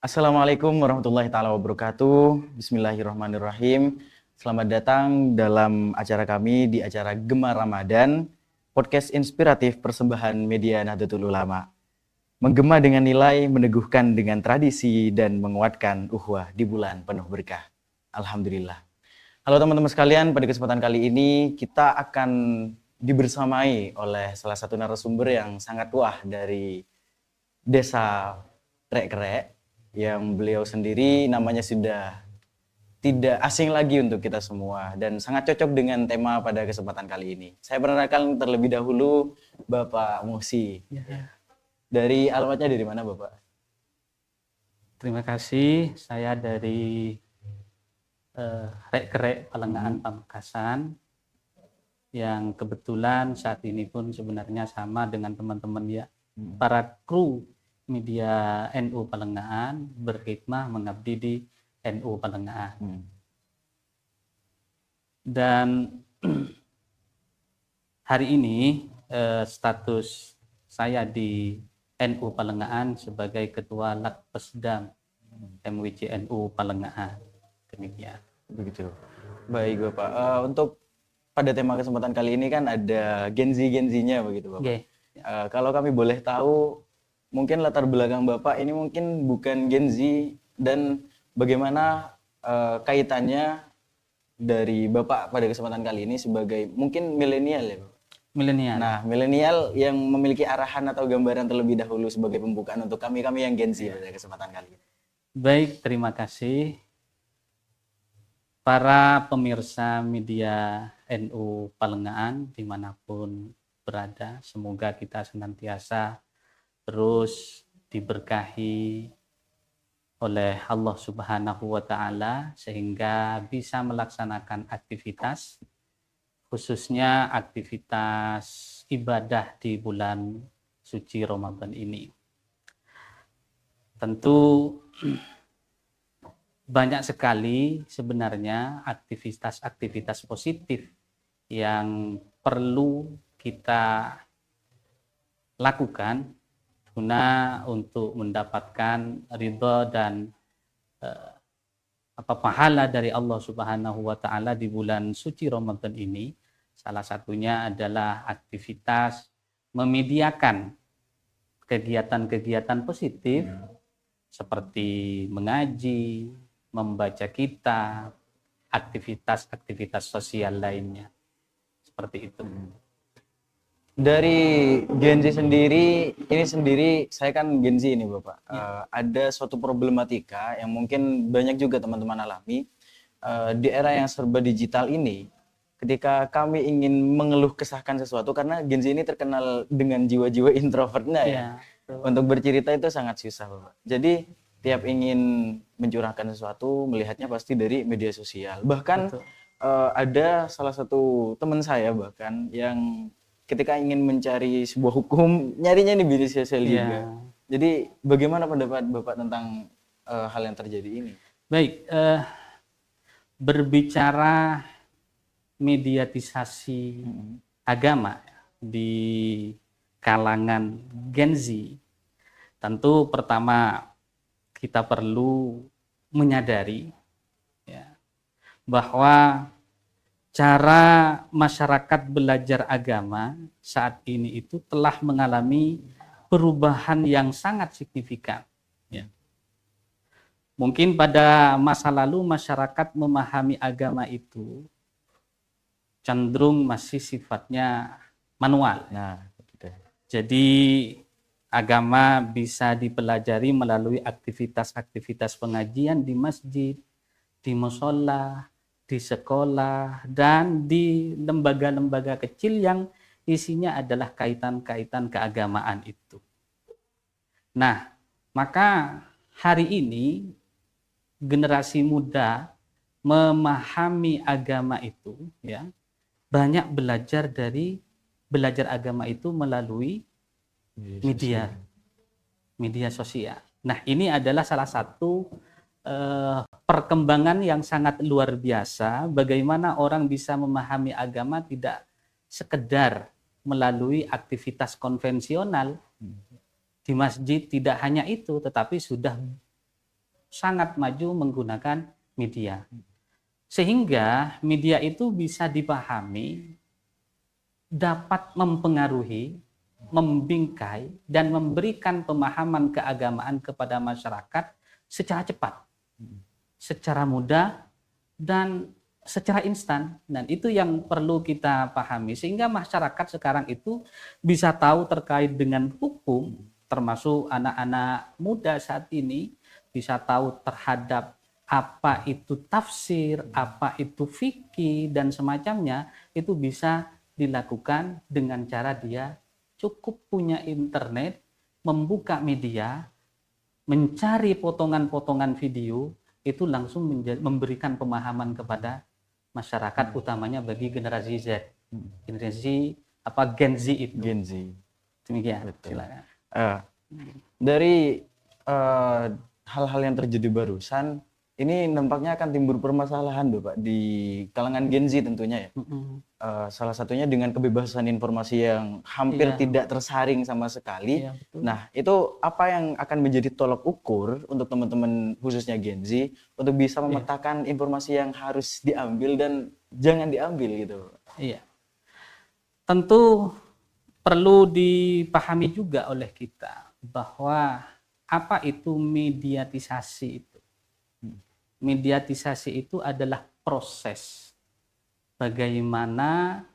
Assalamualaikum warahmatullahi taala wabarakatuh. Bismillahirrahmanirrahim. Selamat datang dalam acara kami di acara Gemar Ramadan, podcast inspiratif persembahan media Nahdlatul Ulama. Menggema dengan nilai, meneguhkan dengan tradisi, dan menguatkan ukhuwah di bulan penuh berkah. Alhamdulillah. Halo teman-teman sekalian, pada kesempatan kali ini kita akan dibersamai oleh salah satu narasumber yang sangat wah dari Desa Rek-Kerek, yang beliau sendiri namanya sudah tidak asing lagi untuk kita semua dan sangat cocok dengan tema pada kesempatan kali ini. Saya perkenalkan terlebih dahulu Bapak Muhsi. Ya, Dari alamatnya dari mana Bapak? terima kasih. Saya dari Rek-Kerek Palengaan Pamekasan yang kebetulan saat ini pun sebenarnya sama dengan teman-teman ya, para kru media NU Palengaan berkhidmah mengabdi di NU Palengaan. Dan hari ini status saya di NU Palengaan sebagai Ketua Lakpesdam MWC NU Palengaan. Demikian. Begitu. Baik Bapak. Untuk pada tema kesempatan kali ini kan ada Gen-Z-nya begitu Bapak. Okay. Kalau kami boleh tahu, mungkin latar belakang Bapak ini mungkin bukan Gen Z dan bagaimana kaitannya dari Bapak pada kesempatan kali ini sebagai mungkin milenial ya Bapak? Milenial. Nah, milenial yang memiliki arahan atau gambaran terlebih dahulu sebagai pembukaan untuk kami yang Gen Z pada kesempatan kali ini. Baik, terima kasih. Para pemirsa media NU Palengaan dimanapun berada, semoga kita senantiasa terus diberkahi oleh Allah Subhanahu wa Ta'ala sehingga bisa melaksanakan aktivitas, khususnya aktivitas ibadah di bulan suci Ramadan ini. Tentu banyak sekali sebenarnya aktivitas-aktivitas positif yang perlu kita lakukan guna untuk mendapatkan ridha dan pahala dari Allah Subhanahu wa Ta'ala di bulan suci Ramadan ini. Salah satunya adalah aktivitas memediakan kegiatan-kegiatan positif seperti mengaji, membaca kitab, aktivitas-aktivitas sosial lainnya. Seperti itu. Dari Gen Z sendiri, ini sendiri saya kan Gen Z ini Bapak. Ada suatu problematika yang mungkin banyak juga teman-teman alami di era yang serba digital ini. Ketika kami ingin mengeluh kesahkan sesuatu, karena Gen Z ini terkenal dengan jiwa-jiwa introvertnya ya. Untuk bercerita itu sangat susah Bapak. Jadi tiap ingin mencurahkan sesuatu, melihatnya pasti dari media sosial. Bahkan ada salah satu teman saya bahkan yang ketika ingin mencari sebuah hukum, nyarinya di media sosial juga. Jadi bagaimana pendapat Bapak tentang hal yang terjadi ini? Baik, berbicara mediatisasi agama di kalangan Gen Z, tentu pertama kita perlu menyadari ya, bahwa cara masyarakat belajar agama saat ini itu telah mengalami perubahan yang sangat signifikan. Ya. Mungkin pada masa lalu masyarakat memahami agama itu cenderung masih sifatnya manual. Nah, betul. Jadi agama bisa dipelajari melalui aktivitas-aktivitas pengajian di masjid, di mushola, di sekolah, dan di lembaga-lembaga kecil yang isinya adalah kaitan-kaitan keagamaan itu. Nah, maka hari ini generasi muda memahami agama itu ya, banyak belajar agama itu melalui media sosial. Nah, ini adalah salah satu perkembangan yang sangat luar biasa, bagaimana orang bisa memahami agama tidak sekedar melalui aktivitas konvensional di masjid. Tidak hanya itu, tetapi sudah sangat maju menggunakan media. Sehingga media itu bisa dipahami, dapat mempengaruhi, membingkai, dan memberikan pemahaman keagamaan kepada masyarakat secara cepat, secara mudah, dan secara instan. Dan itu yang perlu kita pahami, sehingga masyarakat sekarang itu bisa tahu terkait dengan hukum, termasuk anak-anak muda saat ini bisa tahu terhadap apa itu tafsir, apa itu fikih, dan semacamnya. Itu bisa dilakukan dengan cara dia cukup punya internet, membuka media, mencari potongan-potongan video, itu langsung memberikan pemahaman kepada masyarakat, utamanya bagi generasi Z, generasi Gen Z itu. Gen Z. Demikian. Betul. Silakan. Dari hal-hal yang terjadi barusan, ini nampaknya akan timbul permasalahan Bapak di kalangan Gen Z tentunya ya. Salah satunya dengan kebebasan informasi yang hampir tidak tersaring sama sekali. Iya, betul. Nah, itu apa yang akan menjadi tolok ukur untuk teman-teman khususnya Gen Z untuk bisa memetakan informasi yang harus diambil dan jangan diambil gitu? Iya. Tentu perlu dipahami juga oleh kita bahwa apa itu mediatisasi itu. Mediatisasi itu adalah proses bagaimana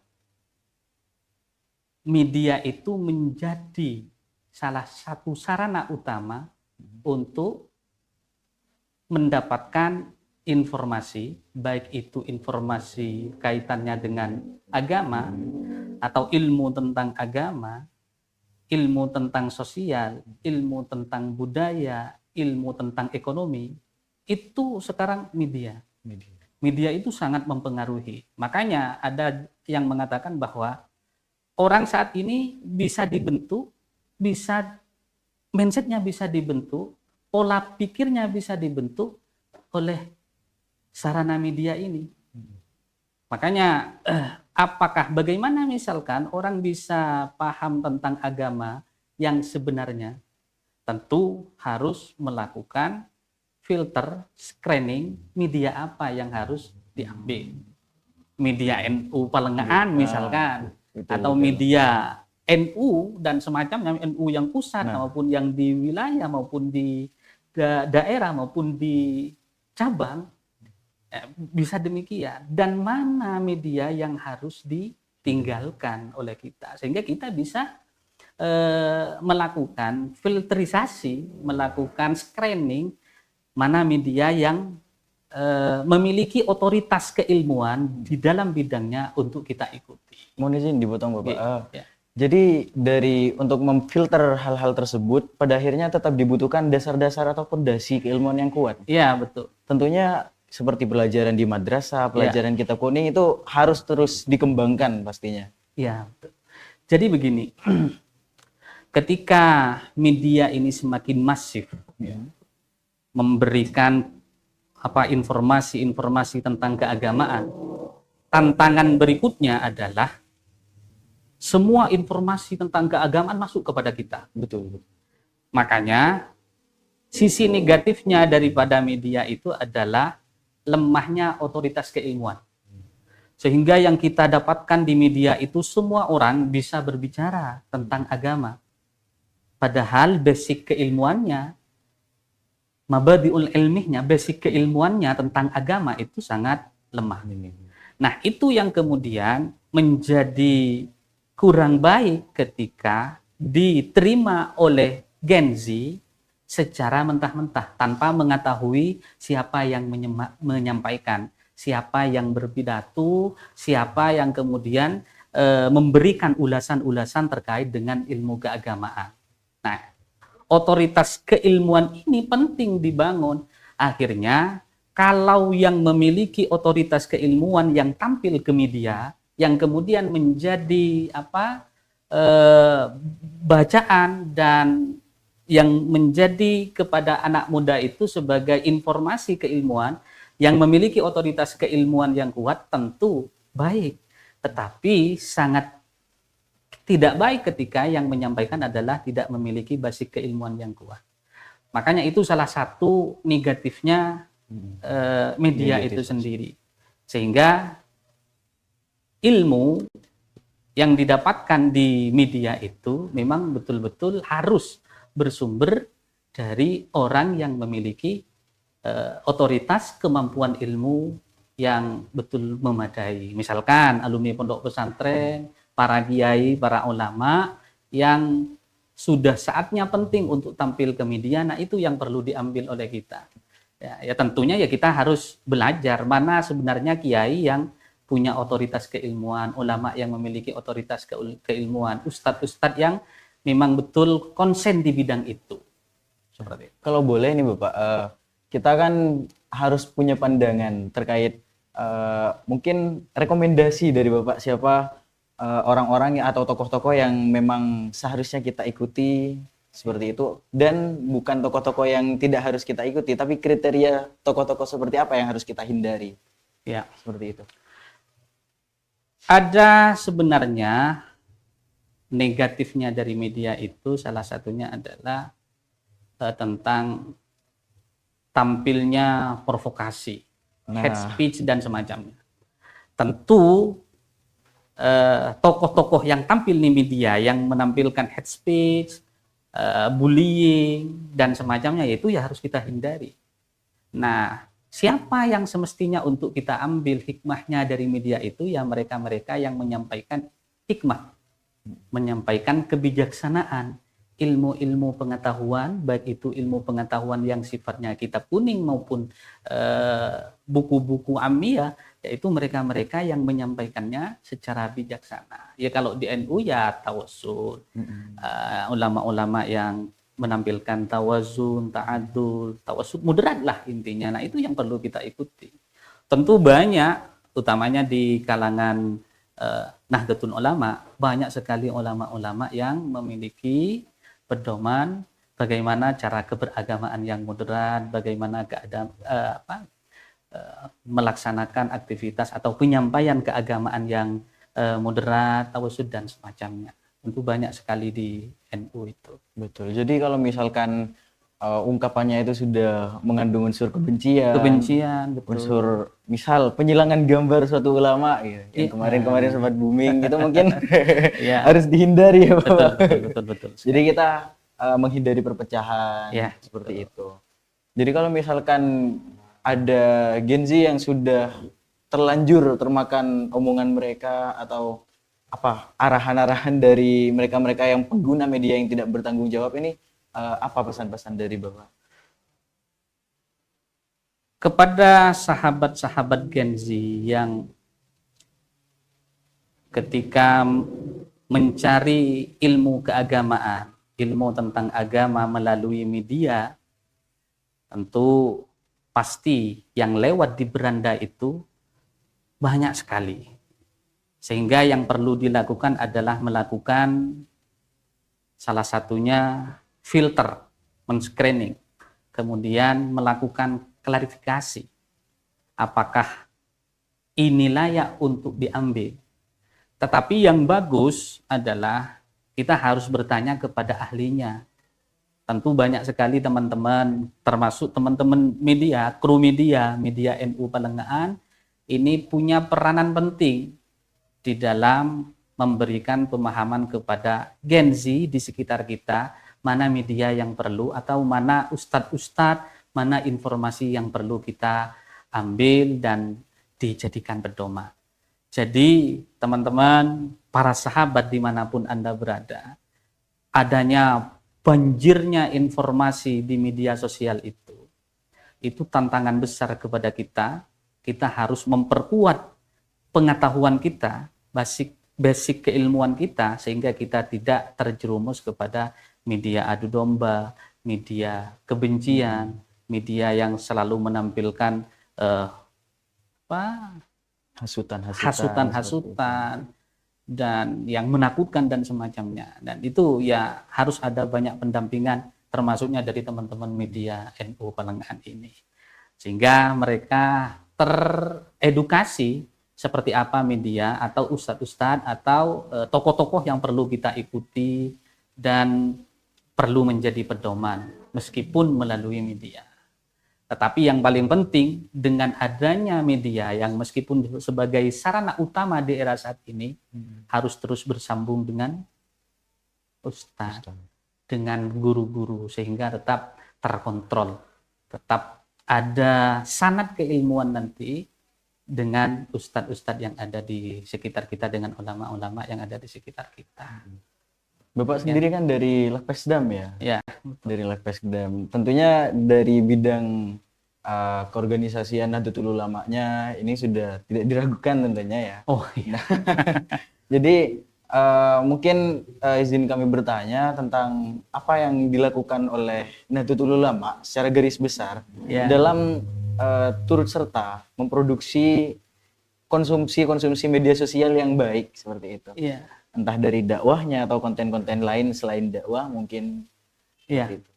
media itu menjadi salah satu sarana utama untuk mendapatkan informasi, baik itu informasi kaitannya dengan agama atau ilmu tentang agama, ilmu tentang sosial, ilmu tentang budaya, ilmu tentang ekonomi. Itu sekarang media. Media itu sangat mempengaruhi. Makanya ada yang mengatakan bahwa orang saat ini bisa dibentuk, mindsetnya bisa dibentuk, pola pikirnya bisa dibentuk oleh sarana media ini. Makanya bagaimana misalkan orang bisa paham tentang agama yang sebenarnya? Tentu harus melakukan filter, screening, media apa yang harus diambil. Media NU Palengahan misalkan, atau media NU dan semacamnya, NU yang pusat maupun yang di wilayah maupun di daerah maupun di cabang, bisa demikian. Dan mana media yang harus ditinggalkan oleh kita, sehingga kita bisa melakukan filterisasi, melakukan screening, mana media yang memiliki otoritas keilmuan di dalam bidangnya untuk kita ikuti. Mohon izin dipotong Bapak. Ya. Jadi untuk memfilter hal-hal tersebut, pada akhirnya tetap dibutuhkan dasar-dasar atau fondasi keilmuan yang kuat. Iya, betul. Tentunya seperti pelajaran di madrasah, pelajaran kitab kuning itu harus terus dikembangkan pastinya. Iya, betul. Jadi begini, ketika media ini semakin masif, memberikan informasi-informasi tentang keagamaan, tantangan berikutnya adalah semua informasi tentang keagamaan masuk kepada kita. Betul. Makanya sisi negatifnya daripada media itu adalah lemahnya otoritas keilmuan. Sehingga yang kita dapatkan di media itu semua orang bisa berbicara tentang agama. Padahal basic keilmuannya, mabadiul ilmihnya, basic keilmuannya tentang agama itu sangat lemah. Nah, itu yang kemudian menjadi kurang baik ketika diterima oleh Gen Z secara mentah-mentah tanpa mengetahui siapa yang menyampaikan, siapa yang berpidato, siapa yang kemudian memberikan ulasan-ulasan terkait dengan ilmu keagamaan. Nah, otoritas keilmuan ini penting dibangun. Akhirnya, kalau yang memiliki otoritas keilmuan yang tampil ke media, yang kemudian menjadi bacaan dan yang menjadi kepada anak muda itu sebagai informasi keilmuan, yang memiliki otoritas keilmuan yang kuat, tentu baik. Tetapi sangat tidak baik ketika yang menyampaikan adalah tidak memiliki basic keilmuan yang kuat. Makanya itu salah satu negatifnya media Negatif. itu sendiri. Sehingga ilmu yang didapatkan di media itu memang betul-betul harus bersumber dari orang yang memiliki otoritas, kemampuan ilmu yang betul memadai. Misalkan alumni pondok pesantren, para kiai, para ulama yang sudah saatnya penting untuk tampil ke media, nah itu yang perlu diambil oleh kita. Ya tentunya ya kita harus belajar mana sebenarnya kiai yang punya otoritas keilmuan, ulama yang memiliki otoritas keilmuan, ustadz-ustadz yang memang betul konsen di bidang itu. Seperti itu. Kalau boleh nih Bapak, kita kan harus punya pandangan terkait mungkin rekomendasi dari Bapak siapa orang-orang atau tokoh-tokoh yang memang seharusnya kita ikuti seperti itu, dan bukan tokoh-tokoh yang tidak harus kita ikuti, tapi kriteria tokoh-tokoh seperti apa yang harus kita hindari. Ya, seperti itu. Ada sebenarnya negatifnya dari media itu salah satunya adalah tentang tampilnya provokasi, hate speech dan semacamnya. Tentu tokoh-tokoh yang tampil di media yang menampilkan hate speech, bullying dan semacamnya itu ya harus kita hindari. Nah, siapa yang semestinya untuk kita ambil hikmahnya dari media itu ya mereka-mereka yang menyampaikan hikmah, menyampaikan kebijaksanaan, ilmu-ilmu pengetahuan, baik itu ilmu pengetahuan yang sifatnya kitab kuning maupun buku-buku amiyah, yaitu mereka-mereka yang menyampaikannya secara bijaksana. Ya kalau di NU ya tawassul, ulama-ulama yang menampilkan tawazun, ta'adul, tawassul, moderat lah intinya. Nah itu yang perlu kita ikuti. Tentu banyak, utamanya di kalangan Nahdlatul Ulama, banyak sekali ulama-ulama yang memiliki pedoman bagaimana cara keberagamaan yang moderat, bagaimana melaksanakan aktivitas atau penyampaian keagamaan yang moderat, tawassul dan semacamnya. Tentu banyak sekali di NU itu. Betul. Jadi kalau misalkan ungkapannya itu sudah mengandung unsur kebencian, Betul. unsur misal penghilangan gambar suatu ulama gitu, yang kemarin-kemarin sempat booming, itu mungkin harus dihindari ya Pak. Betul. Jadi kita menghindari perpecahan seperti itu. Jadi kalau misalkan ada Gen Z yang sudah terlanjur termakan omongan mereka atau arahan-arahan dari mereka-mereka yang pengguna media yang tidak bertanggung jawab ini, apa pesan-pesan dari Bapak? Kepada sahabat-sahabat Gen Z yang ketika mencari ilmu keagamaan, ilmu tentang agama melalui media, tentu pasti yang lewat di beranda itu banyak sekali. Sehingga yang perlu dilakukan adalah melakukan salah satunya filter, men-screening, kemudian melakukan klarifikasi. Apakah ini layak untuk diambil? Tetapi yang bagus adalah kita harus bertanya kepada ahlinya. Tentu banyak sekali teman-teman, termasuk teman-teman media, kru media NU Palengaan, ini punya peranan penting di dalam memberikan pemahaman kepada Gen Z di sekitar kita, mana media yang perlu atau mana ustadz-ustadz, mana informasi yang perlu kita ambil dan dijadikan pedoman. Jadi teman-teman, para sahabat dimanapun Anda berada, adanya banjirnya informasi di media sosial itu tantangan besar kepada kita. Kita harus memperkuat pengetahuan kita, basic keilmuan kita, sehingga kita tidak terjerumus kepada media adu domba, media kebencian, media yang selalu menampilkan hasutan dan yang menakutkan dan semacamnya. Dan itu ya harus ada banyak pendampingan, termasuknya dari teman-teman media NU Palengaan ini, sehingga mereka teredukasi seperti apa media atau ustadz-ustadz atau tokoh-tokoh yang perlu kita ikuti dan perlu menjadi pedoman. meskipun melalui media. Tetapi yang paling penting dengan adanya media yang meskipun sebagai sarana utama di era saat ini harus terus bersambung dengan ustadz, dengan guru-guru sehingga tetap terkontrol, tetap ada sanad keilmuan nanti dengan ustadz-ustadz yang ada di sekitar kita, dengan ulama-ulama yang ada di sekitar kita. Bapak sendiri kan dari Lakpesdam ya? Ya, dari Lakpesdam. Tentunya dari bidang keorganisasian Nahdlatul Ulamanya ini sudah tidak diragukan tentunya ya. oh iya. Jadi mungkin izin kami bertanya tentang apa yang dilakukan oleh Nahdlatul Ulama secara garis besar Ya. dalam turut serta memproduksi konsumsi media sosial yang baik seperti itu. Iya. Entah dari dakwahnya atau konten-konten lain selain dakwah mungkin. Iya. Seperti itu.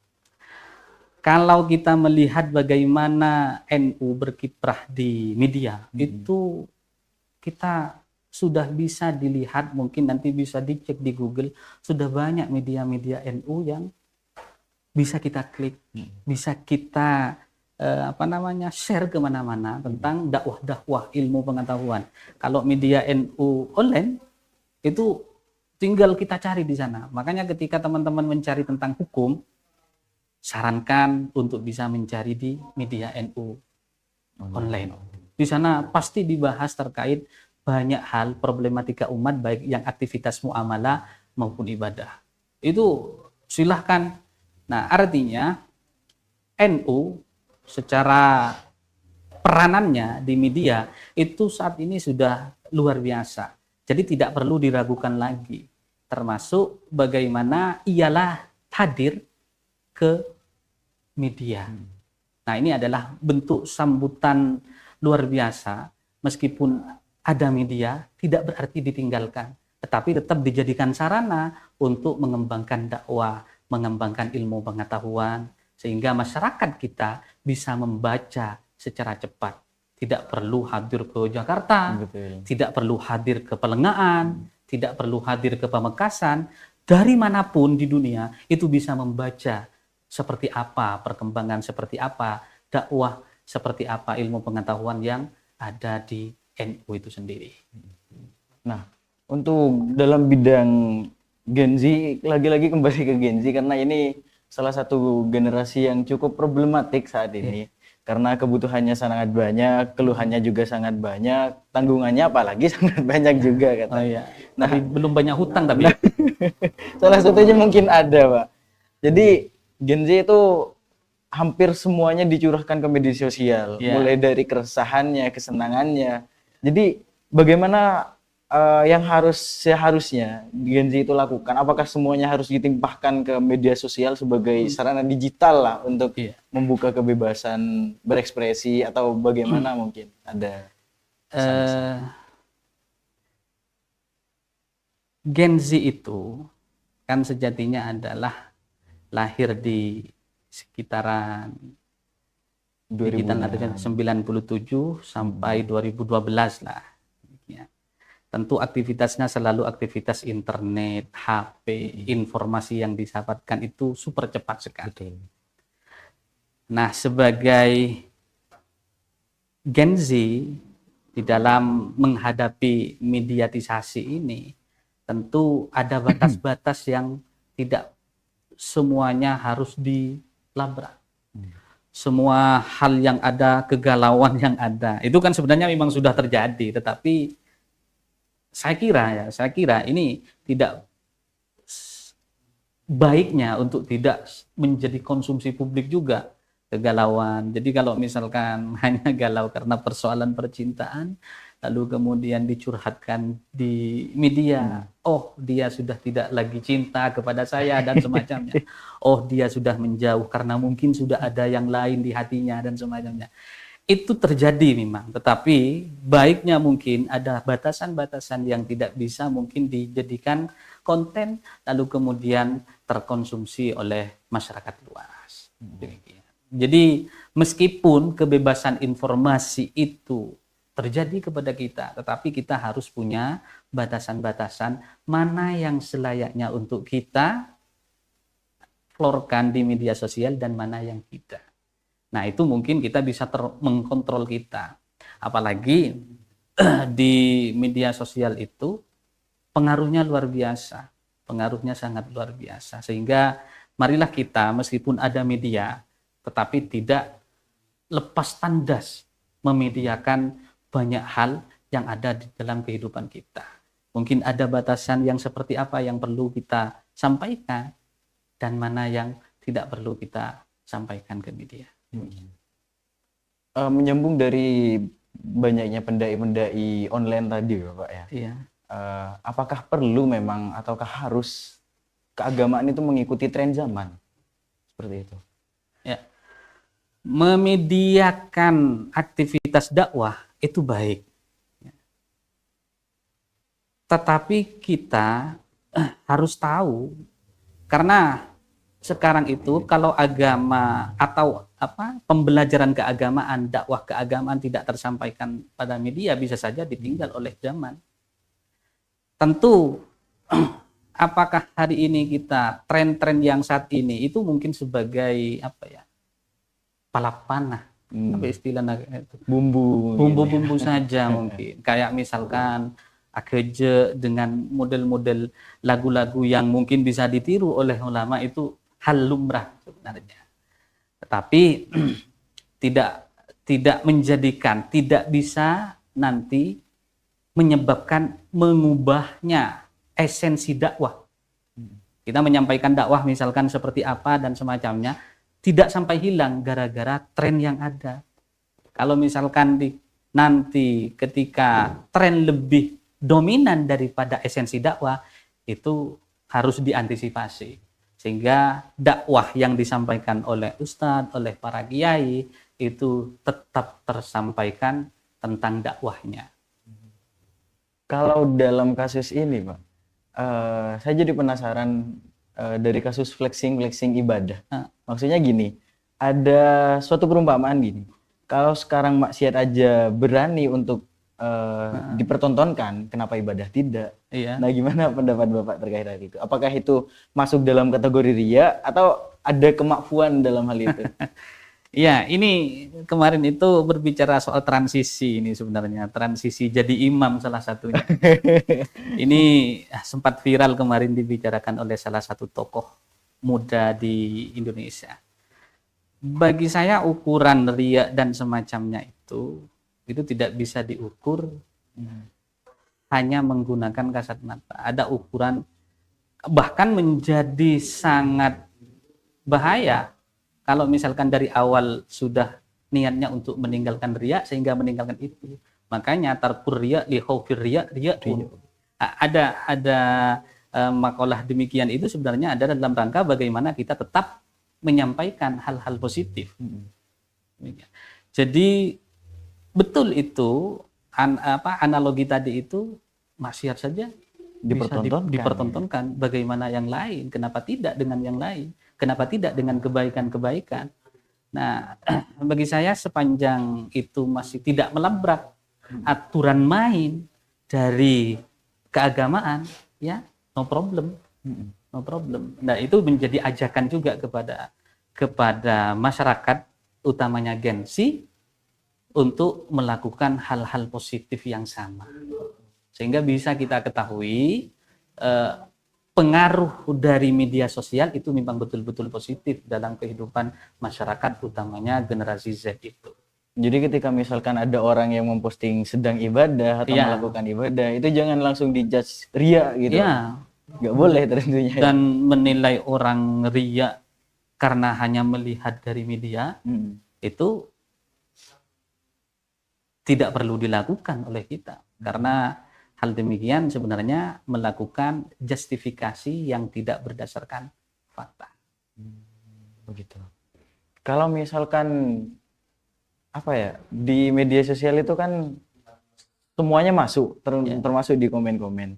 Kalau kita melihat bagaimana NU berkiprah di media, itu kita sudah bisa dilihat, mungkin nanti bisa dicek di Google, sudah banyak media-media NU yang bisa kita klik, bisa kita share kemana-mana tentang dakwah-dakwah ilmu pengetahuan. Kalau media NU online itu tinggal kita cari di sana. Makanya ketika teman-teman mencari tentang hukum, sarankan untuk bisa mencari di media NU online. Di sana pasti dibahas terkait banyak hal problematika umat, baik yang aktivitas muamalah maupun ibadah. Itu silahkan. Nah, artinya NU secara peranannya di media itu saat ini sudah luar biasa. Jadi tidak perlu diragukan lagi. Termasuk bagaimana ialah hadir ke media. Nah, ini adalah bentuk sambutan luar biasa. Meskipun ada media, tidak berarti ditinggalkan. Tetapi tetap dijadikan sarana untuk mengembangkan dakwah, mengembangkan ilmu pengetahuan, sehingga masyarakat kita bisa membaca secara cepat. Tidak perlu hadir ke Jakarta, Betul. tidak perlu hadir ke Pelengahan, tidak perlu hadir ke Pamekasan. Dari manapun di dunia itu bisa membaca seperti apa perkembangan, seperti apa dakwah, seperti apa ilmu pengetahuan yang ada di NU itu sendiri. Nah, untuk dalam bidang Gen Z, lagi-lagi kembali ke Gen Z karena ini salah satu generasi yang cukup problematik saat ini. Karena kebutuhannya sangat banyak, keluhannya juga sangat banyak, tanggungannya apalagi sangat banyak juga kata. Oh iya. Nah, Tapi belum banyak hutang tapi. salah satunya mungkin ada, Pak. Jadi Gen Z itu hampir semuanya dicurahkan ke media sosial, Ya. mulai dari keresahannya, kesenangannya. Jadi bagaimana yang seharusnya Gen Z itu lakukan? Apakah semuanya harus ditimpahkan ke media sosial sebagai sarana digital lah untuk Iya. membuka kebebasan berekspresi atau bagaimana mungkin ada Gen Z itu kan sejatinya adalah lahir di sekitaran 2000-an. 97 sampai 2012 lah. Ya. Tentu aktivitasnya selalu aktivitas internet, HP, informasi yang didapatkan itu super cepat sekali. Nah, sebagai Gen Z di dalam menghadapi mediatisasi ini, tentu ada batas-batas yang tidak semuanya harus dilabrak. Semua hal yang ada, kegalauan yang ada, itu kan sebenarnya memang sudah terjadi, tetapi saya kira ini tidak baiknya untuk tidak menjadi konsumsi publik juga kegalauan. Jadi kalau misalkan hanya galau karena persoalan percintaan, lalu kemudian dicurhatkan di media, oh dia sudah tidak lagi cinta kepada saya dan semacamnya. Oh dia sudah menjauh karena mungkin sudah ada yang lain di hatinya dan semacamnya. Itu terjadi memang, tetapi baiknya mungkin ada batasan-batasan yang tidak bisa mungkin dijadikan konten lalu kemudian terkonsumsi oleh masyarakat luas. Jadi meskipun kebebasan informasi itu terjadi kepada kita, tetapi kita harus punya batasan-batasan mana yang selayaknya untuk kita dieksplorkan di media sosial dan mana yang tidak. Nah, itu mungkin kita bisa mengkontrol kita. Apalagi di media sosial itu pengaruhnya luar biasa. Pengaruhnya sangat luar biasa. Sehingga marilah kita meskipun ada media, tetapi tidak lepas tandas memediakan banyak hal yang ada di dalam kehidupan kita. Mungkin ada batasan yang seperti apa yang perlu kita sampaikan dan mana yang tidak perlu kita sampaikan ke media. Menyambung dari banyaknya pendai-pendai online tadi Bapak ya. Iya. Apakah perlu memang ataukah harus keagamaan itu mengikuti tren zaman? Seperti itu. Ya. Memediakan aktivitas dakwah itu baik. Tetapi kita harus tahu, karena sekarang itu kalau agama atau pembelajaran keagamaan, dakwah keagamaan tidak tersampaikan pada media, bisa saja ditinggal oleh zaman. Tentu apakah hari ini kita tren-tren yang saat ini itu mungkin sebagai palak panah, apa istilahnya itu, bumbu-bumbu saja mungkin, kayak misalkan akeje dengan model-model lagu-lagu yang mungkin bisa ditiru oleh ulama, itu hal lumrah sebenarnya. Tetapi tidak menjadikan, tidak bisa nanti menyebabkan mengubahnya esensi dakwah. Kita menyampaikan dakwah misalkan seperti apa dan semacamnya, tidak sampai hilang gara-gara tren yang ada. Kalau misalkan nanti ketika tren lebih dominan daripada esensi dakwah, itu harus diantisipasi. Sehingga dakwah yang disampaikan oleh ustadz, oleh para kiai, itu tetap tersampaikan tentang dakwahnya. Kalau dalam kasus ini Pak, saya jadi penasaran dari kasus flexing ibadah. Maksudnya gini, ada suatu perumpamaan gini, kalau sekarang maksiat aja berani untuk dipertontonkan, kenapa ibadah tidak? Iya. Nah, gimana pendapat Bapak terkait hal itu? Apakah itu masuk dalam kategori riya atau ada kemakfuan dalam hal itu? Iya, ini kemarin itu berbicara soal transisi, ini sebenarnya transisi jadi imam salah satunya. Ini sempat viral kemarin dibicarakan oleh salah satu tokoh muda di Indonesia. Bagi saya ukuran riya dan semacamnya itu tidak bisa diukur hanya menggunakan kasat mata. Ada ukuran, bahkan menjadi sangat bahaya kalau misalkan dari awal sudah niatnya untuk meninggalkan riya sehingga meninggalkan itu. Makanya tarkur riya li khaufir riya. Ada makalah demikian itu sebenarnya ada dalam rangka bagaimana kita tetap menyampaikan hal-hal positif. Jadi betul itu analogi tadi itu maksiat saja bisa dipertontonkan. Bagaimana yang lain? Kenapa tidak dengan yang lain? Kenapa tidak dengan kebaikan-kebaikan? Nah, bagi saya sepanjang itu masih tidak melabrak aturan main dari keagamaan, ya no problem. Nah, itu menjadi ajakan juga kepada masyarakat, utamanya Gen Z, untuk melakukan hal-hal positif yang sama, sehingga bisa kita ketahui pengaruh dari media sosial itu memang betul-betul positif dalam kehidupan masyarakat, utamanya generasi Z itu. Jadi ketika misalkan ada orang yang memposting sedang ibadah atau melakukan ibadah, itu jangan langsung dijudge ria gitu. Ya, nggak boleh tentunya. Dan menilai orang ria karena hanya melihat dari media itu tidak perlu dilakukan oleh kita, karena hal demikian sebenarnya melakukan justifikasi yang tidak berdasarkan fakta. Begitu. Kalau misalkan di media sosial itu kan semuanya masuk, termasuk di komen-komen.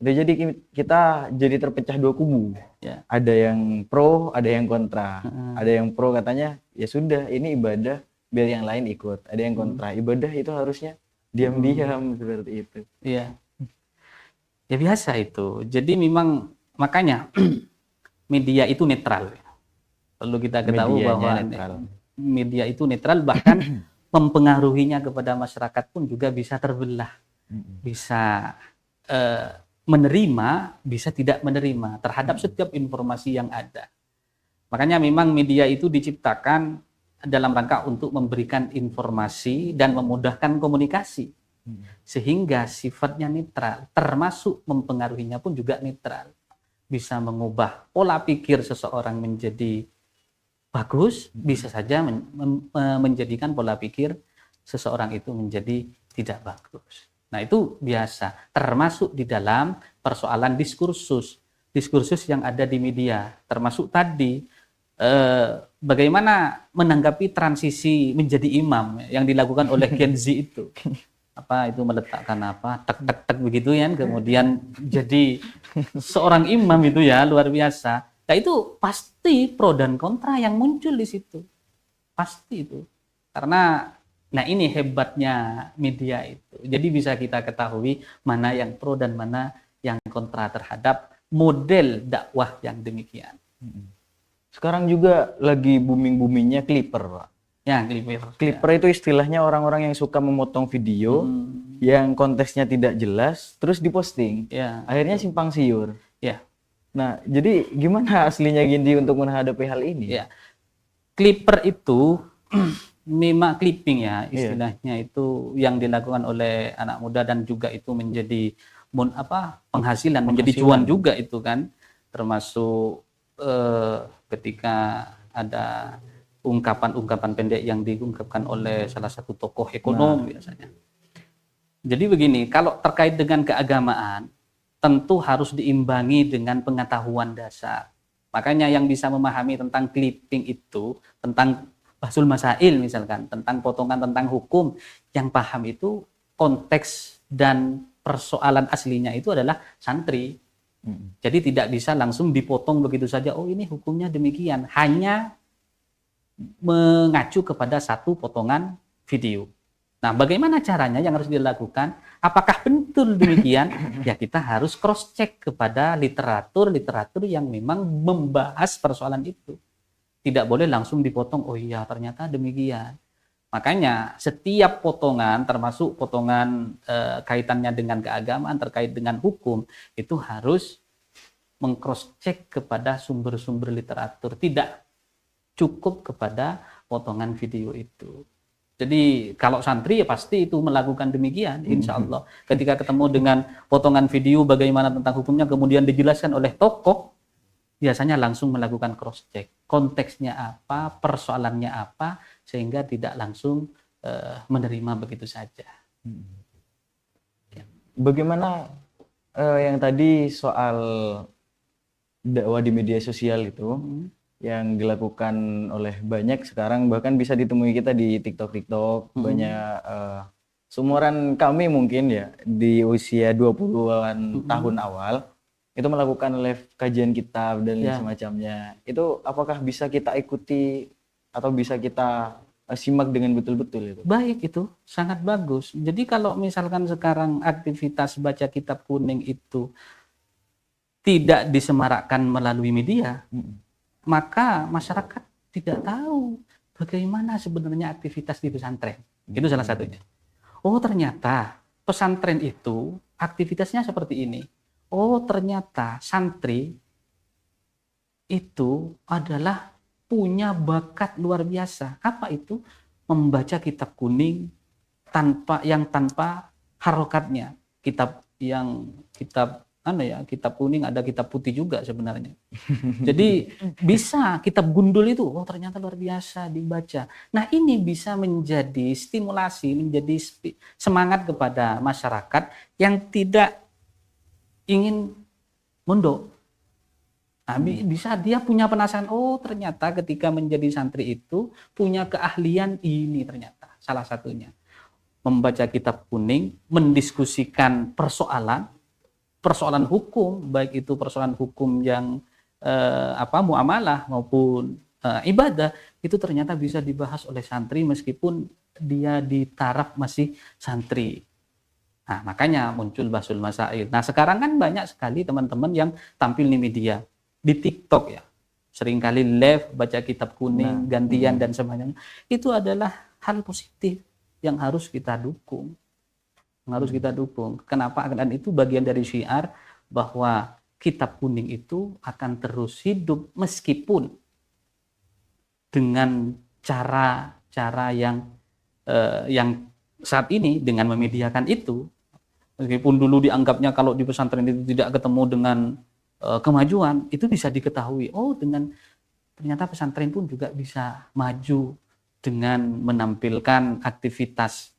Jadi kita jadi terpecah dua kubu. Ada yang pro, ada yang kontra. Ada yang pro katanya ya sudah ini ibadah, biar yang lain ikut. Ada yang kontra, ibadah itu harusnya diam-diam seperti itu. Iya. Ya biasa itu. Jadi memang makanya media itu netral. Perlu kita ketahui Medianya bahwa netral. media itu netral, bahkan mempengaruhinya kepada masyarakat pun juga bisa terbelah, bisa menerima, bisa tidak menerima terhadap setiap informasi yang ada. Makanya memang media itu diciptakan dalam rangka untuk memberikan informasi dan memudahkan komunikasi, sehingga sifatnya netral, termasuk mempengaruhinya pun juga netral. Bisa mengubah pola pikir seseorang menjadi bagus, bisa saja menjadikan pola pikir seseorang itu menjadi tidak bagus. Nah, itu biasa, termasuk di dalam persoalan diskursus yang ada di media, termasuk tadi bagaimana menanggapi transisi menjadi imam yang dilakukan oleh Gen Z itu. Apa itu, meletakkan apa, tek tek tek begitu ya, kemudian jadi seorang imam itu ya, luar biasa. Nah, itu pasti pro dan kontra yang muncul di situ. Pasti itu. Karena nah ini hebatnya media itu. Jadi bisa kita ketahui mana yang pro dan mana yang kontra terhadap model dakwah yang demikian. Sekarang juga lagi booming-boomingnya Clipper, Pak. Ya, Clipper. Clipper itu istilahnya orang-orang yang suka memotong video yang konteksnya tidak jelas, terus diposting. Ya. Akhirnya simpang siur. Ya. Nah, jadi gimana aslinya Gindi untuk menghadapi hal ini? Ya. Clipper itu memang clipping ya istilahnya, itu yang dilakukan oleh anak muda dan juga itu menjadi penghasilan, menjadi cuan juga itu kan, termasuk ketika ada ungkapan-ungkapan pendek yang diungkapkan oleh salah satu tokoh ekonom biasanya. Jadi begini, kalau terkait dengan keagamaan tentu harus diimbangi dengan pengetahuan dasar. Makanya yang bisa memahami tentang clipping itu, tentang bahsul masail misalkan, tentang potongan tentang hukum, yang paham itu konteks dan persoalan aslinya itu adalah santri. Jadi tidak bisa langsung dipotong begitu saja, oh ini hukumnya demikian, hanya mengacu kepada satu potongan video. Nah, bagaimana caranya yang harus dilakukan? Apakah betul demikian? Ya, kita harus cross check kepada literatur yang memang membahas persoalan itu. Tidak boleh langsung dipotong, oh iya ternyata demikian. Makanya setiap potongan, termasuk potongan kaitannya dengan keagamaan, terkait dengan hukum, itu harus meng-cross check kepada sumber-sumber literatur. Tidak cukup kepada potongan video itu. Jadi kalau santri ya pasti itu melakukan demikian, insya Allah. Ketika ketemu dengan potongan video bagaimana tentang hukumnya, kemudian dijelaskan oleh tokoh, biasanya langsung melakukan cross check. Konteksnya apa, persoalannya apa, sehingga tidak langsung menerima begitu saja. Bagaimana yang tadi soal dakwah di media sosial itu, yang dilakukan oleh banyak sekarang, bahkan bisa ditemui kita di TikTok, banyak seumuran kami mungkin ya, di usia 20-an tahun awal, itu melakukan live kajian kitab dan semacamnya. Itu apakah bisa kita ikuti atau bisa kita simak dengan betul-betul itu? Baik, itu sangat bagus. Jadi kalau misalkan sekarang aktivitas baca kitab kuning itu tidak disemarakkan melalui media, maka masyarakat tidak tahu bagaimana sebenarnya aktivitas di pesantren. Itu salah satunya. Oh, ternyata pesantren itu aktivitasnya seperti ini. Oh, ternyata santri itu adalah punya bakat luar biasa. Apa itu? Membaca kitab kuning tanpa harokatnya. Kitab kuning, ada kitab putih juga sebenarnya. Jadi bisa kitab gundul itu, oh ternyata luar biasa dibaca. Nah, ini bisa menjadi stimulasi, menjadi semangat kepada masyarakat yang tidak ingin mondok. Nah, bisa dia punya penasaran, oh ternyata ketika menjadi santri itu punya keahlian ini, ternyata salah satunya membaca kitab kuning, mendiskusikan persoalan hukum, baik itu persoalan hukum yang muamalah maupun ibadah, itu ternyata bisa dibahas oleh santri meskipun dia di taraf masih santri. Nah, makanya muncul Bahsul Masail. Nah, sekarang kan banyak sekali teman-teman yang tampil di media, di TikTok ya. seringkali live baca kitab kuning gantian dan semacamnya, itu adalah hal positif yang harus kita dukung. Kenapa? Dan itu bagian dari syiar bahwa kitab kuning itu akan terus hidup meskipun dengan cara-cara yang saat ini dengan memediakan itu, meskipun dulu dianggapnya kalau di pesantren itu tidak ketemu dengan kemajuan, itu bisa diketahui. Oh, dengan ternyata pesantren pun juga bisa maju dengan menampilkan aktivitas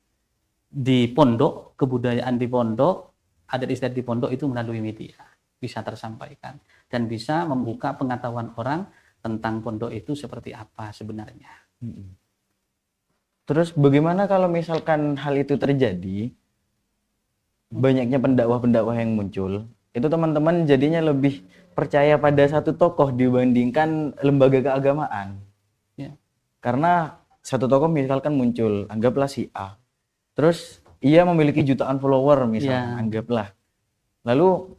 di pondok, kebudayaan di pondok, adat istiadat di pondok itu melalui media bisa tersampaikan dan bisa membuka pengetahuan orang tentang pondok itu seperti apa sebenarnya. Terus bagaimana kalau misalkan hal itu terjadi, banyaknya pendakwah-pendakwah yang muncul, itu teman-teman jadinya lebih percaya pada satu tokoh dibandingkan lembaga keagamaan. Ya. Karena satu tokoh misalkan muncul, anggaplah si A. Terus ia memiliki jutaan follower misalnya, anggaplah. Lalu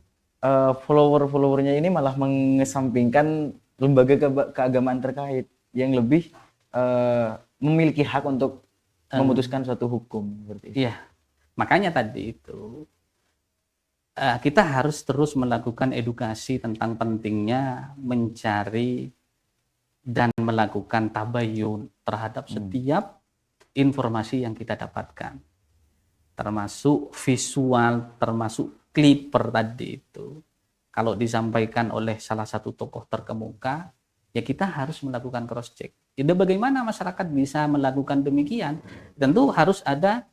follower-followernya ini malah mengesampingkan lembaga keagamaan terkait yang lebih memiliki hak untuk memutuskan suatu hukum seperti itu. Iya. Makanya tadi itu kita harus terus melakukan edukasi tentang pentingnya mencari dan melakukan tabayun terhadap setiap informasi yang kita dapatkan. Termasuk visual, termasuk clipper tadi itu. Kalau disampaikan oleh salah satu tokoh terkemuka, ya kita harus melakukan cross check. Jadi bagaimana masyarakat bisa melakukan demikian? Tentu harus ada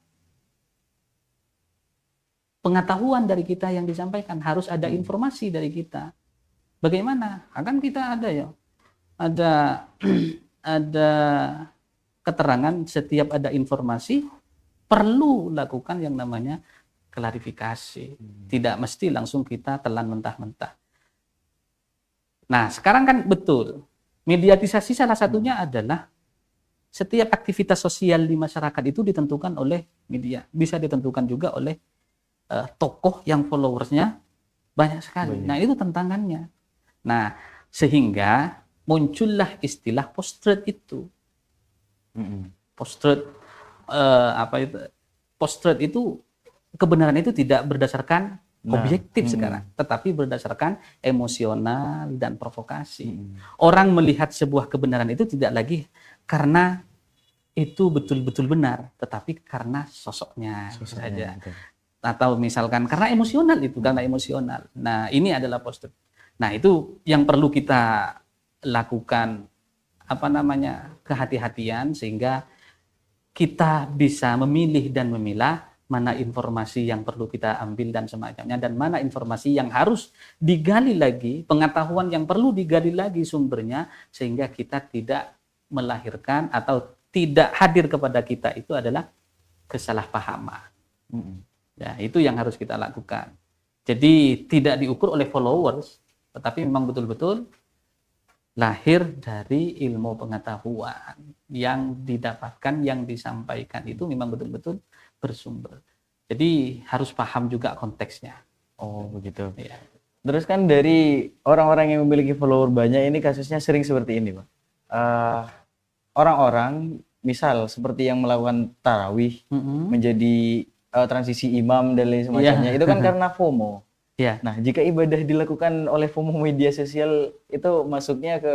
pengetahuan dari kita yang disampaikan, harus ada informasi dari kita. Bagaimana? Akan kita ada ya, ada keterangan setiap ada informasi perlu lakukan yang namanya klarifikasi. Tidak mesti langsung kita telan mentah-mentah. Nah, sekarang kan betul. Mediatisasi salah satunya adalah setiap aktivitas sosial di masyarakat itu ditentukan oleh media. Bisa ditentukan juga oleh tokoh yang followersnya banyak sekali. Nah, itu tantangannya. Nah, sehingga muncullah istilah post-truth itu. Post-truth post-truth itu kebenaran itu tidak berdasarkan objektif sekarang, tetapi berdasarkan emosional dan provokasi. Orang melihat sebuah kebenaran itu tidak lagi karena itu betul-betul benar, tetapi karena sosoknya saja. Atau misalkan karena emosional itu, karena emosional. Nah, ini adalah post-truth. Nah, itu yang perlu kita lakukan kehati-hatian sehingga kita bisa memilih dan memilah mana informasi yang perlu kita ambil dan semacamnya, dan mana informasi yang harus digali lagi, pengetahuan yang perlu digali lagi sumbernya, sehingga kita tidak melahirkan atau tidak hadir kepada kita itu adalah kesalahpahaman. Ya, itu yang harus kita lakukan. Jadi tidak diukur oleh followers, tetapi memang betul-betul lahir dari ilmu pengetahuan yang didapatkan, yang disampaikan itu memang betul-betul bersumber. Jadi harus paham juga konteksnya. Oh, begitu. Ya. Terus kan dari orang-orang yang memiliki follower banyak ini kasusnya sering seperti ini, Pak. Orang-orang misal seperti yang melakukan tarawih menjadi transisi imam dan lain semacamnya, itu kan karena FOMO. Ya. Nah, jika ibadah dilakukan oleh FOMO media sosial itu masuknya ke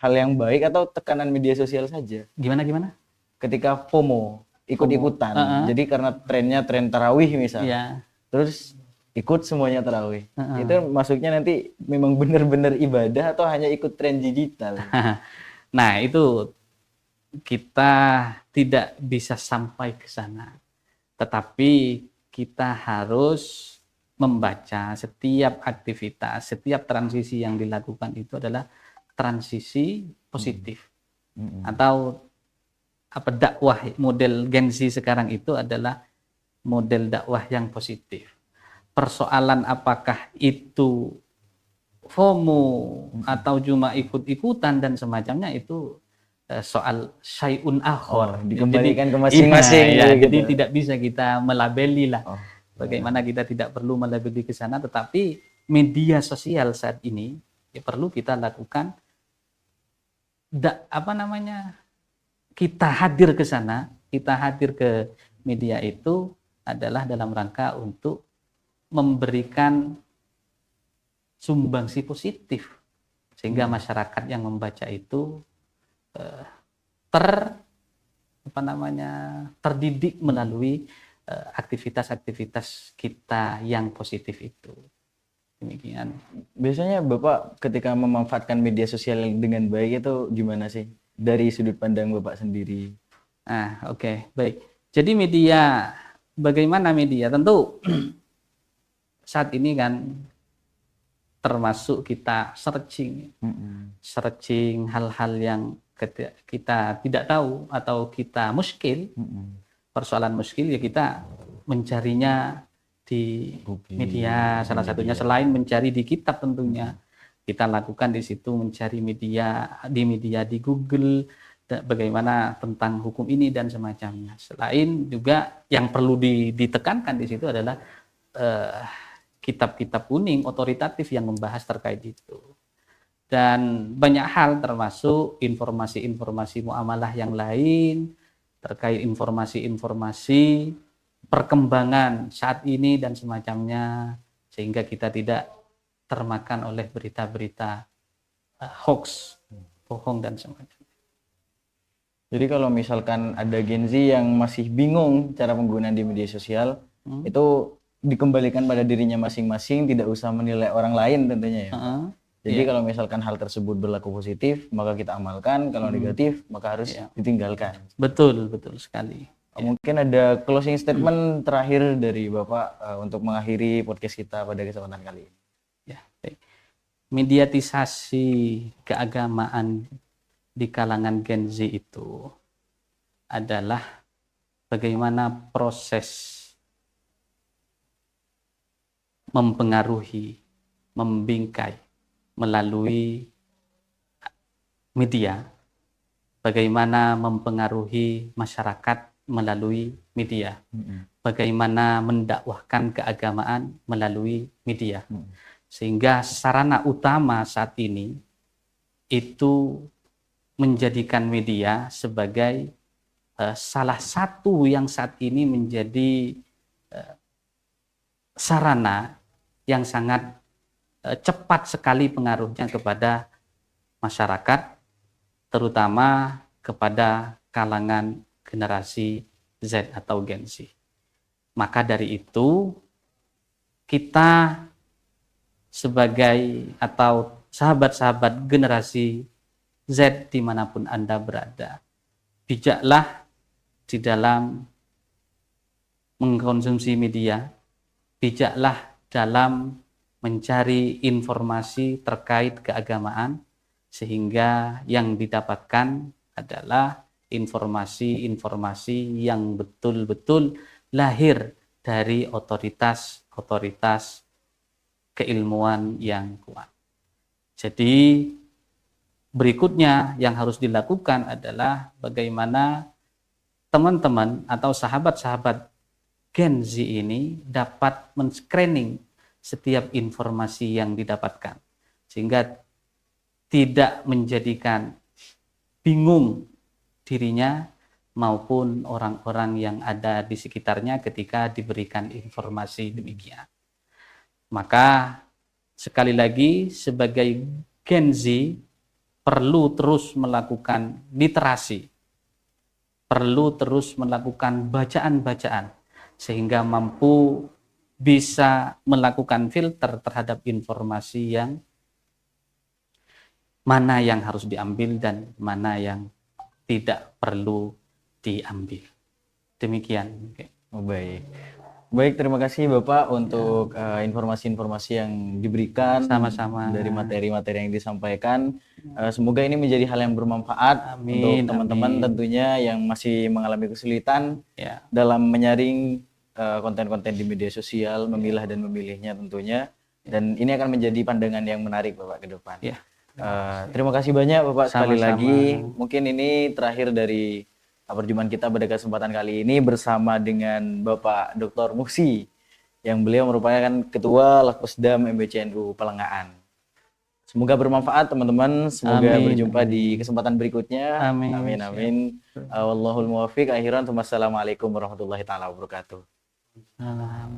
hal yang baik atau tekanan media sosial saja? Gimana? Ketika FOMO ikut-ikutan, jadi karena trennya tren tarawih misal, terus ikut semuanya tarawih, itu masuknya nanti memang benar-benar ibadah atau hanya ikut tren digital? Nah, itu kita tidak bisa sampai ke sana, tetapi kita harus membaca setiap aktivitas, setiap transisi yang dilakukan itu adalah transisi positif. Atau dakwah model Gen Z sekarang itu adalah model dakwah yang positif. Persoalan apakah itu FOMO atau cuma ikut-ikutan dan semacamnya itu soal syai'un akhar. Dikembalikan ke masing-masing. Jadi tidak bisa kita melabeli lah. Bagaimana kita tidak perlu melabeli ke sana, tetapi media sosial saat ini ya perlu kita lakukan kita hadir ke sana, kita hadir ke media itu adalah dalam rangka untuk memberikan sumbangsi positif sehingga masyarakat yang membaca itu terdidik melalui aktivitas-aktivitas kita yang positif itu. Demikian. Biasanya Bapak ketika memanfaatkan media sosial dengan baik itu gimana sih? Dari sudut pandang Bapak sendiri. Oke, baik. Jadi media, bagaimana media? Tentu saat ini kan termasuk kita searching hal-hal yang kita tidak tahu atau kita muskil, persoalan muskil ya kita mencarinya di media, salah satunya selain mencari di kitab tentunya kita lakukan di situ, mencari media di Google bagaimana tentang hukum ini dan semacamnya. Selain juga yang perlu ditekankan di situ adalah kitab-kitab kuning otoritatif yang membahas terkait itu. Dan banyak hal termasuk informasi-informasi muamalah yang lain terkait informasi-informasi perkembangan saat ini dan semacamnya, sehingga kita tidak termakan oleh berita-berita hoax, bohong dan semacamnya. Jadi kalau misalkan ada Gen Z yang masih bingung cara penggunaan di media sosial, itu dikembalikan pada dirinya masing-masing, tidak usah menilai orang lain tentunya ya. Jadi kalau misalkan hal tersebut berlaku positif, maka kita amalkan, kalau negatif, maka harus ditinggalkan. Betul sekali. Mungkin ada closing statement terakhir dari Bapak untuk mengakhiri podcast kita pada kesempatan kali ini. Ya, baik. Mediatisasi keagamaan di kalangan Gen Z itu adalah bagaimana proses mempengaruhi, membingkai melalui media, bagaimana mempengaruhi masyarakat melalui media, bagaimana mendakwahkan keagamaan melalui media, sehingga sarana utama saat ini itu menjadikan media sebagai salah satu yang saat ini menjadi sarana yang sangat cepat sekali pengaruhnya kepada masyarakat, terutama kepada kalangan generasi Z atau Gen Z. Maka dari itu, kita sebagai atau sahabat-sahabat generasi Z dimanapun Anda berada, bijaklah di dalam mengkonsumsi media, bijaklah dalam mencari informasi terkait keagamaan, sehingga yang didapatkan adalah informasi-informasi yang betul-betul lahir dari otoritas keilmuan yang kuat. Jadi berikutnya yang harus dilakukan adalah bagaimana teman-teman atau sahabat-sahabat Gen Z ini dapat men-screening setiap informasi yang didapatkan, sehingga tidak menjadikan bingung dirinya maupun orang-orang yang ada di sekitarnya ketika diberikan informasi demikian. Maka sekali lagi sebagai Gen Z perlu terus melakukan literasi, perlu terus melakukan bacaan-bacaan sehingga mampu bisa melakukan filter terhadap informasi yang mana yang harus diambil dan mana yang tidak perlu diambil. Demikian. Baik, terima kasih Bapak untuk informasi-informasi yang diberikan. Sama-sama. Dari materi-materi yang disampaikan. Semoga ini menjadi hal yang bermanfaat untuk teman-teman tentunya yang masih mengalami kesulitan dalam menyaring konten-konten di media sosial, memilah dan memilihnya tentunya. Dan ini akan menjadi pandangan yang menarik Bapak ke depan. Terima kasih banyak Bapak sekali lagi. Mungkin ini terakhir dari perjumpaan kita pada kesempatan kali ini bersama dengan Bapak Dr. Muhsi yang beliau merupakan Ketua Lakpesdam MBCNU Pelengahan. Semoga bermanfaat teman-teman. Semoga Amin. berjumpa di kesempatan berikutnya. Amin. Amin amin. Wallahul muwaffiq. Akhiran wassalamualaikum warahmatullahi taala wabarakatuh. Salam.